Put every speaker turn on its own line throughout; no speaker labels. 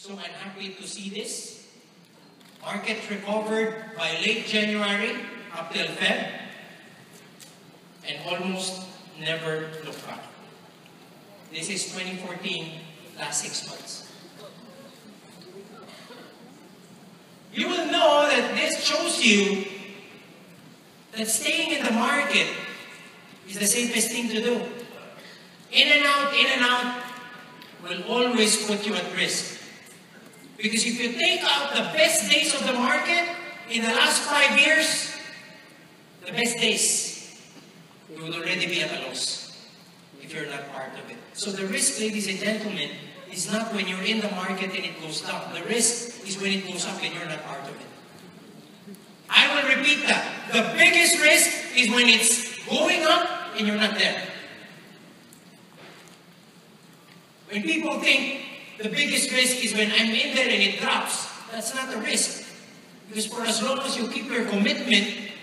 So I'm happy to see this. Market recovered by late January up till Feb and almost never looked back. This is 2014, last 6 months. You will know that this shows you that staying in the market is the safest thing to do. In and out will always put you at risk. Because if you take out the best days of the market in the last 5 years, the best days, you will already be at a loss if you're not part of it. So the risk, ladies and gentlemen, is not when you're in the market and it goes down. The risk is when it goes up and you're not part of it. I will repeat that. The biggest risk is when it's going up and you're not there. When people think the biggest risk is when I'm in there and it drops, that's not a risk. Because for as long as you keep your commitment,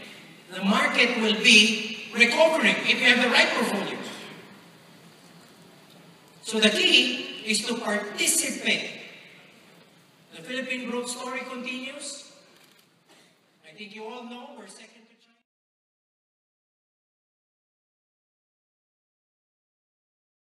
the market will be recovering if you have the right portfolio. So the key is to participate. The Philippine growth story continues. I think you all know we're second.